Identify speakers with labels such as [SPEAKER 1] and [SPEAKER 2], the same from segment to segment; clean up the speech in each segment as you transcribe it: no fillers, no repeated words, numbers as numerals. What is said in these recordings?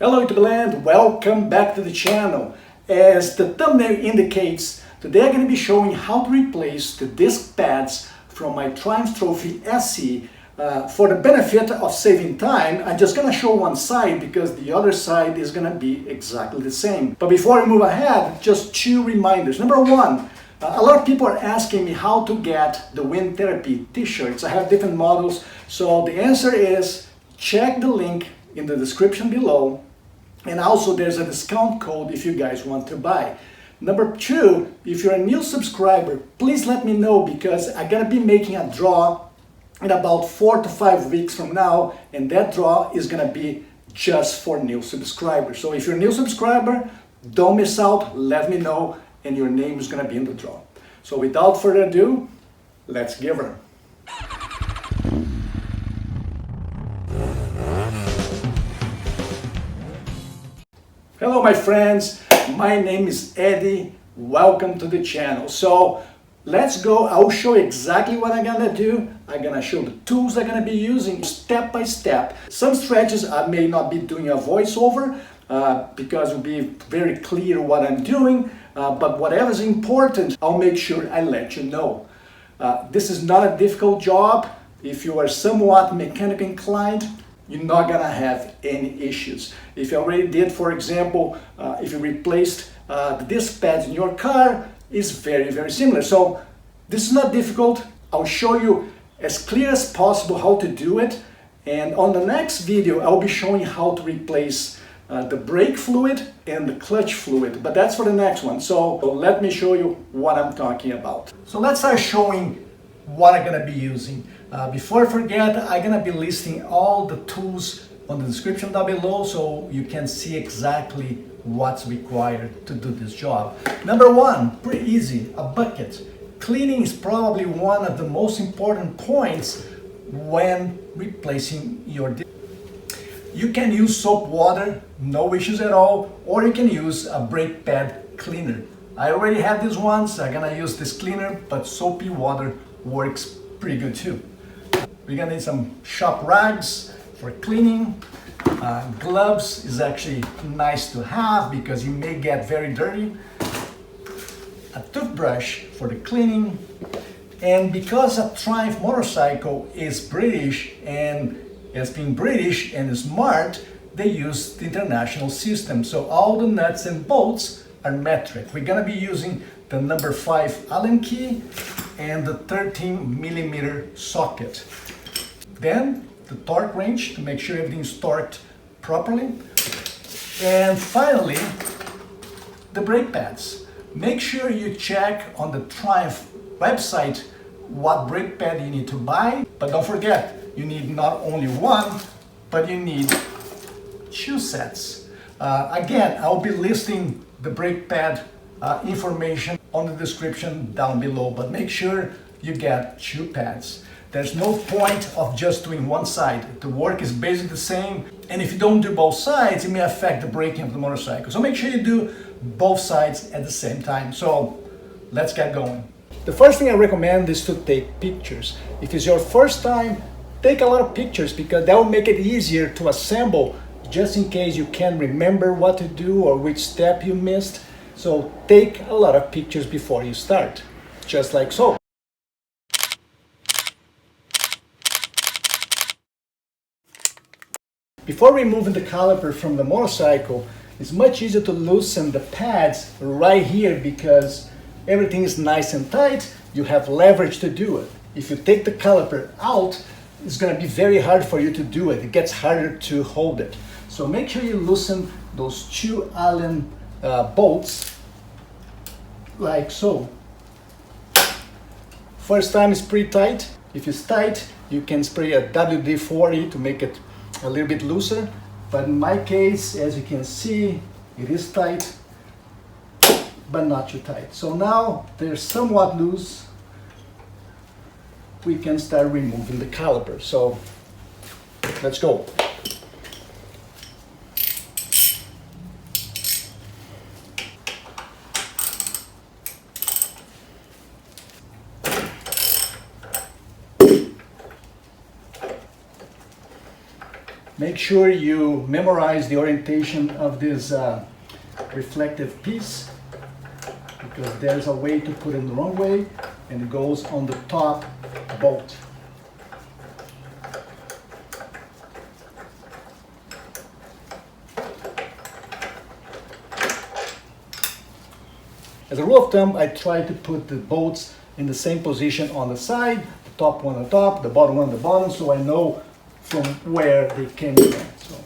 [SPEAKER 1] Hello YouTube land, welcome back to the channel. As the thumbnail indicates, today I'm going to be showing how to replace the disc pads from my Triumph Trophy SE. For the benefit of saving time, I'm just going to show one side because the other side is going to be exactly the same. But before I move ahead, just two reminders. Number one, a lot of people are asking me how to get the Wind Therapy t-shirts. I have different models, so the answer is check the link in the description below. And also there's a discount code if you guys want to buy. Number two, if you're a new subscriber, please let me know because I'm gonna be making a draw in about 4 to 5 weeks from now, and that draw is gonna be just for new subscribers. So if you're a new subscriber, don't miss out, let me know, and your name is gonna be in the draw. So without further ado, let's give her. Hello my friends, my name is Eddie, welcome to the channel. So let's go, I'll show you exactly what I'm gonna do. I'm gonna show the tools I'm gonna be using step by step. Some stretches I may not be doing a voiceover because it'll be very clear what I'm doing, but whatever's important, I'll make sure I let you know. This is not a difficult job. If you are somewhat mechanically inclined, you're not gonna have any issues. If you already did, for example, if you replaced the disc pads in your car, it's very, very similar. So this is not difficult. I'll show you as clear as possible how to do it. And on the next video, I'll be showing how to replace the brake fluid and the clutch fluid, but that's for the next one. So let me show you what I'm talking about. So let's start showing what I'm gonna be using. Before I forget, I'm gonna be listing all the tools on the description down below so you can see exactly what's required to do this job. Number one, pretty easy, a bucket. Cleaning is probably one of the most important points when replacing your disc. You can use soap water, no issues at all, or you can use a brake pad cleaner. I already have these ones, I'm gonna use this cleaner, but soapy water works pretty good too. We're gonna need some shop rags for cleaning. Gloves is actually nice to have because you may get very dirty. A toothbrush for the cleaning. And because a Triumph motorcycle is British and as being British and smart, they use the international system. So all the nuts and bolts are metric. We're gonna be using the number 5 Allen key and the 13mm socket. Then the torque wrench to make sure everything's torqued properly. And finally, the brake pads. Make sure you check on the Triumph website what brake pad you need to buy, but don't forget, you need not only one, but you need 2 sets. Again, I'll be listing the brake pad information on the description down below, but make sure you get 2 pads. There's no point of just doing one side. The work is basically the same, and if you don't do both sides, it may affect the braking of the motorcycle. So make sure you do both sides at the same time. So let's get going. The first thing I recommend is to take pictures. If it's your first time, take a lot of pictures because that will make it easier to assemble just in case you can't remember what to do or which step you missed. So take a lot of pictures before you start, just like so. Before removing the caliper from the motorcycle, it's much easier to loosen the pads right here because everything is nice and tight. You have leverage to do it. If you take the caliper out, it's going to be very hard for you to do it. It gets harder to hold it. So make sure you loosen those 2 Allen bolts like so. First time is pretty tight. If it's tight, you can spray a WD-40 to make it a little bit looser, but in my case, as you can see, it is tight, but not too tight. So now they're somewhat loose. We can start removing the caliper. So let's go. Make sure you memorize the orientation of this reflective piece, because there's a way to put it the wrong way, and it goes on the top bolt. As a rule of thumb, I try to put the bolts in the same position on the side, the top one on the top, the bottom one on the bottom, so I know from where they came from.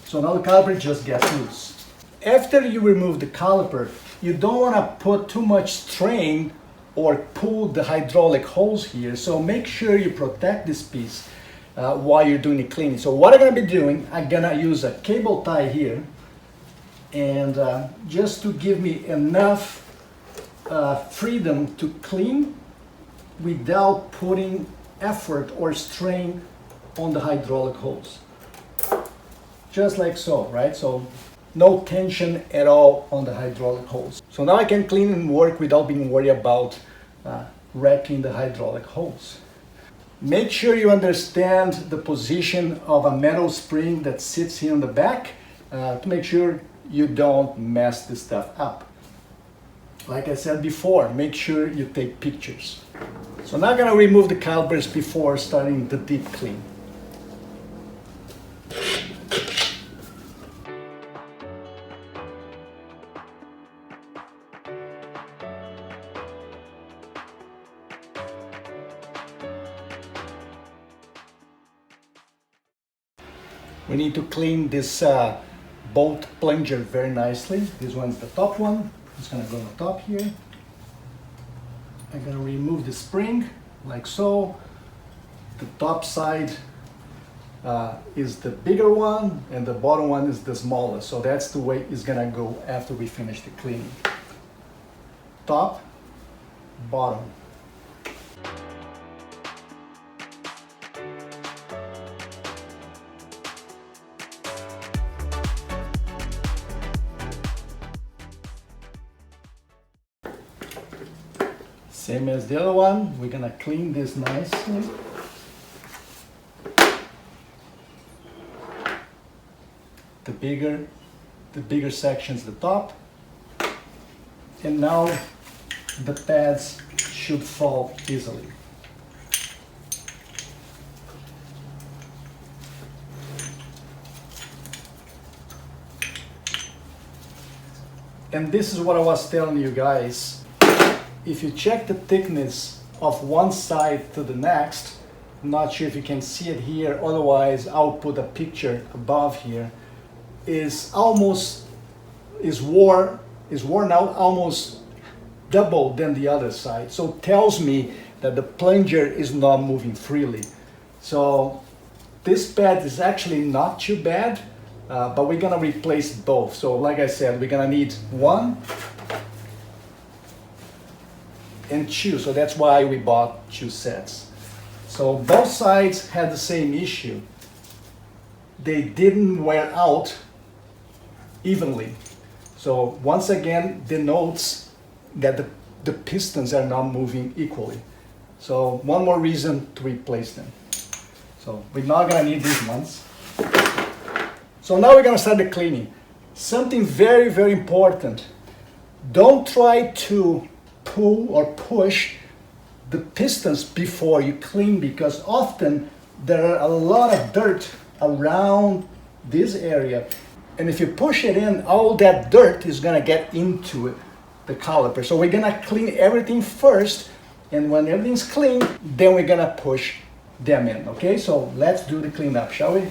[SPEAKER 1] So now the caliper just gets loose. After you remove the caliper, you don't want to put too much strain or pull the hydraulic hose here, so make sure you protect this piece while you're doing the cleaning. So what I'm going to be doing, I'm going to use a cable tie here, and just to give me enough freedom to clean without putting effort or strain on the hydraulic hose. Just like so, right? So no tension at all on the hydraulic hose. So now I can clean and work without being worried about wrecking the hydraulic hose. Make sure you understand the position of a metal spring that sits here on the back to make sure you don't mess this stuff up. Like I said before, make sure you take pictures. So now I'm going to remove the calipers before starting the deep clean. We need to clean this bolt plunger very nicely. This one's the top one. It's gonna go on the top here. I'm gonna remove the spring like so. The top side is the bigger one and the bottom one is the smallest. So that's the way it's gonna go after we finish the cleaning. Top, bottom. Same as the other one, we're gonna clean this nicely. The bigger section's the top. And now the pads should fall easily. And this is what I was telling you guys. If you check the thickness of one side to the next, I'm not sure if you can see it here, otherwise I'll put a picture above here, is worn out almost double than the other side. So it tells me that the plunger is not moving freely. So this pad is actually not too bad, but we're gonna replace both. So like I said, we're gonna need one and two, so that's why we bought two sets. So both sides had the same issue. They didn't wear out evenly. So once again, denotes that the pistons are not moving equally. So one more reason to replace them. So we're not gonna need these ones. So now we're gonna start the cleaning. Something very, very important. Don't try to pull or push the pistons before you clean, because often there are a lot of dirt around this area, and if you push it in, all that dirt is gonna get into the caliper. So we're gonna clean everything first, and when everything's clean, then we're gonna push them in, okay? So let's do the cleanup, shall we?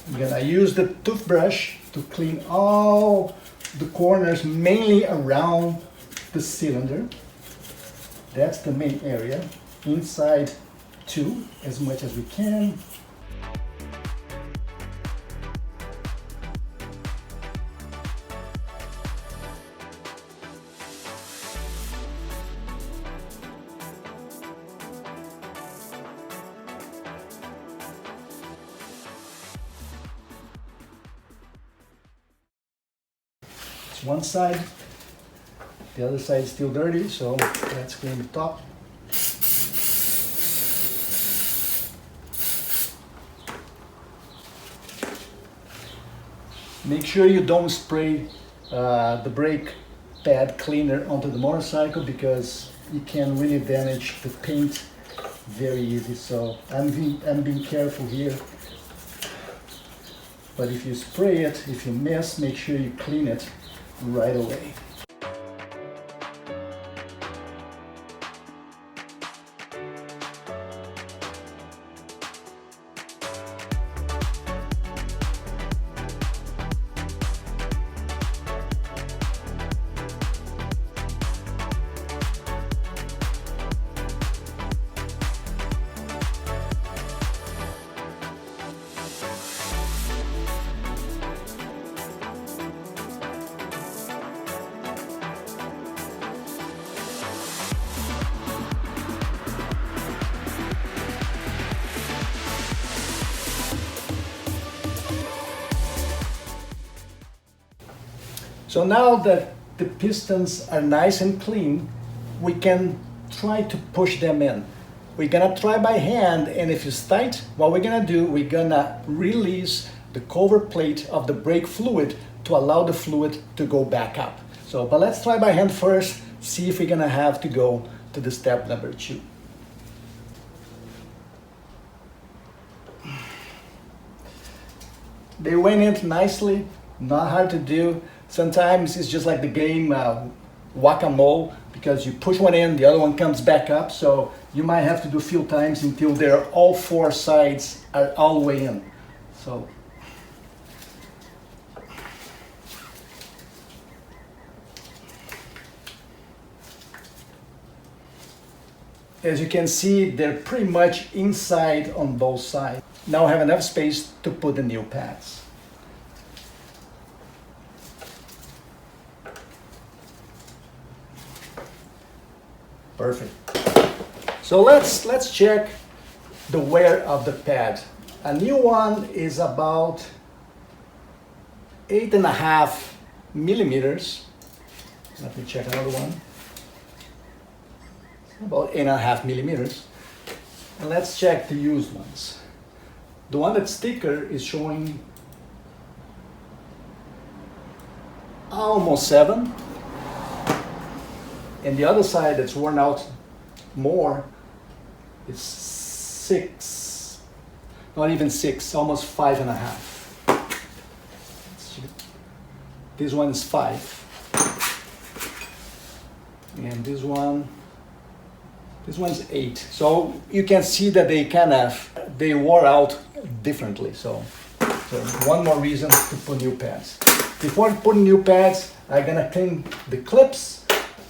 [SPEAKER 1] I'm gonna use the toothbrush to clean all the corners, mainly around the cylinder. That's the main area. Inside 2 as much as we can. It's one side, the other side is still dirty, so let's clean the top. Make sure you don't spray the brake pad cleaner onto the motorcycle because it can really damage the paint very easy. So I'm being careful here. But if you spray it, if you miss, make sure you clean it right away. So now that the pistons are nice and clean, we can try to push them in. We're gonna try by hand, and if it's tight, what we're gonna do, we're gonna release the cover plate of the brake fluid to allow the fluid to go back up. So, but let's try by hand first, see if we're gonna have to go to the step number 2. They went in nicely, not hard to do. Sometimes it's just like the game whack-a-mole, because you push one in, the other one comes back up. So you might have to do a few times until they're all 4 sides are all the way in. So as you can see, they're pretty much inside on both sides. Now I have enough space to put the new pads. Perfect. So let's check the wear of the pad. A new one is about 8.5 millimeters. Let me check another one. About 8.5 millimeters. And let's check the used ones. The one that's thicker is showing almost 7. And the other side that's worn out more is 6, not even 6, almost 5.5. This one is 5. And this one's 8. So you can see that they wore out differently. So one more reason to put new pads. Before putting new pads, I'm gonna clean the clips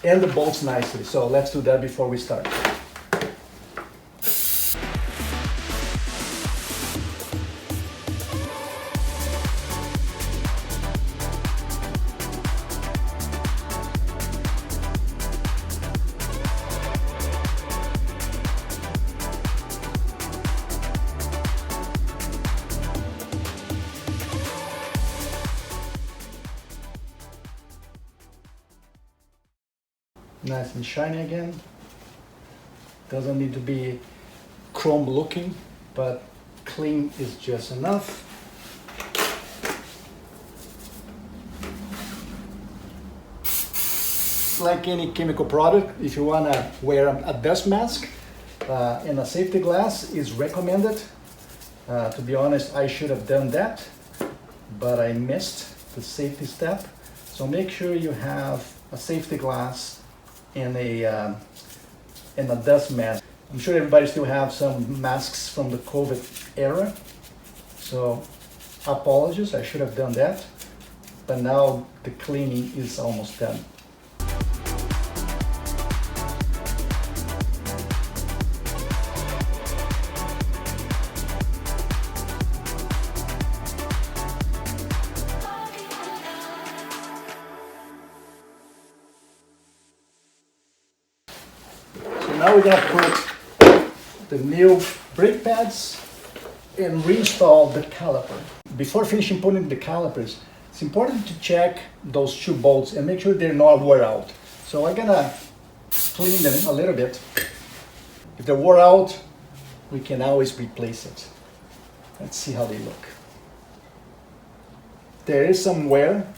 [SPEAKER 1] and the bolts nicely. So let's do that before we start. Nice and shiny again. Doesn't need to be chrome looking, but clean is just enough. Like any chemical product, if you want to wear a dust mask and a safety glass is recommended. To be honest, I should have done that, but I missed the safety step. So make sure you have a safety glass and a dust mask. I'm sure everybody still have some masks from the COVID era. So apologies, I should have done that. But now the cleaning is almost done. now we're gonna put the new brake pads and reinstall the caliper. Before finishing putting the calipers, it's important to check those two bolts and make sure they're not wore out. So I'm gonna clean them a little bit. If they're wore out, we can always replace it. Let's see how they look. There is some wear,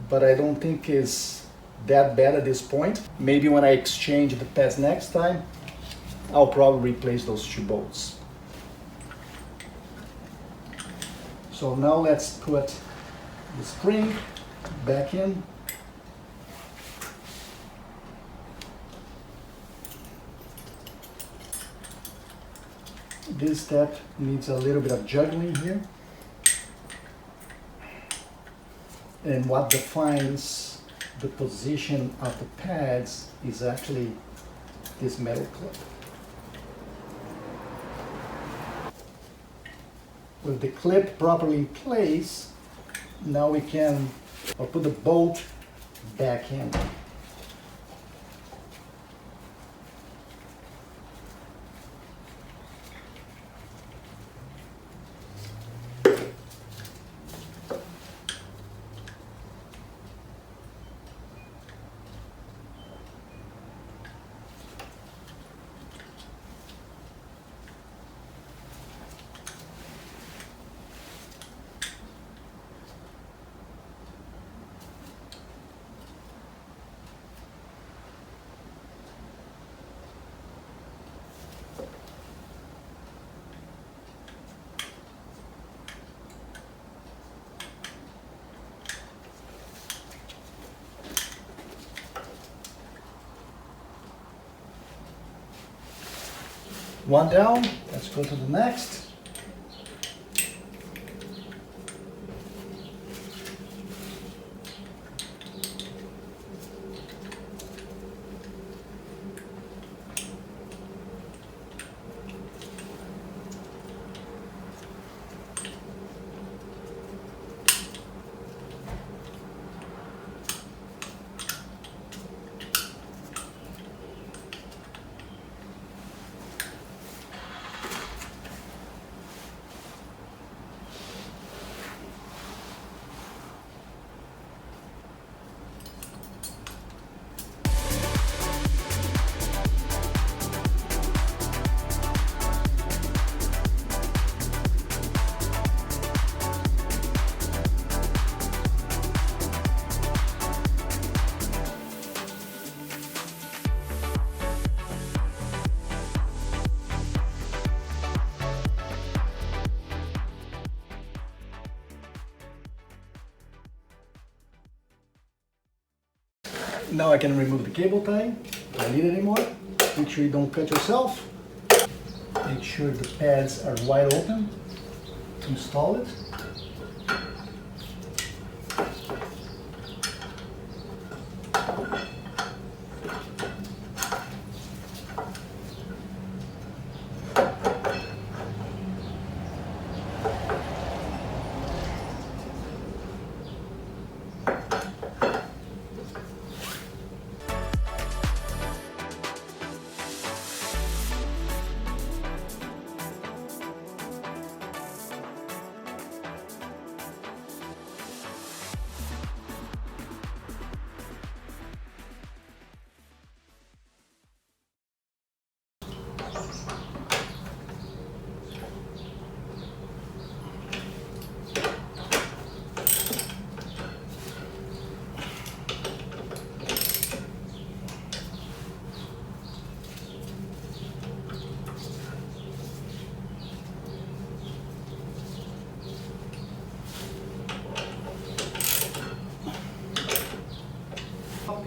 [SPEAKER 1] but I don't think it's that bad at this point. Maybe when I exchange the pads next time, I'll probably replace those two bolts. So now let's put the spring back in. This step needs a little bit of juggling here. And what defines the position of the pads is actually this metal clip. With the clip properly in place, now we can put the bolt back in. One down, let's go to the next. Now I can remove the cable tie. Don't need it anymore. Make sure you don't cut yourself. Make sure the pads are wide open to install it.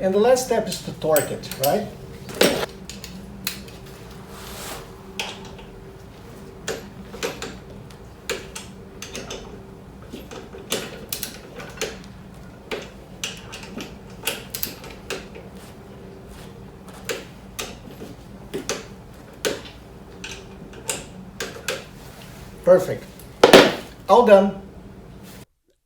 [SPEAKER 1] And the last step is to torque it, right? Perfect. All done.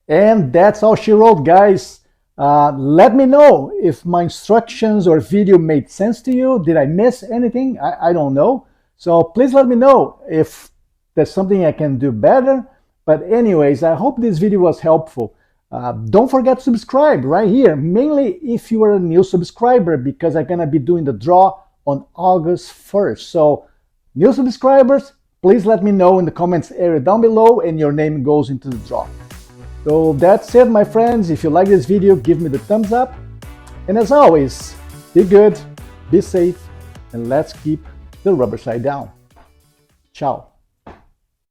[SPEAKER 1] And that's all she wrote, guys.
[SPEAKER 2] Let me know if my instructions or video made sense to you. Did I miss anything? I don't know. So please let me know if there's something I can do better. But anyways, I hope this video was helpful. Don't forget to subscribe right here, mainly if you are a new subscriber, because I'm gonna be doing the draw on August 1st. So new subscribers, please let me know in the comments area down below and your name goes into the draw. So that's it, my friends. If you like this video, give me the thumbs up. And as always, be good, be safe, and let's keep the rubber side down. Ciao.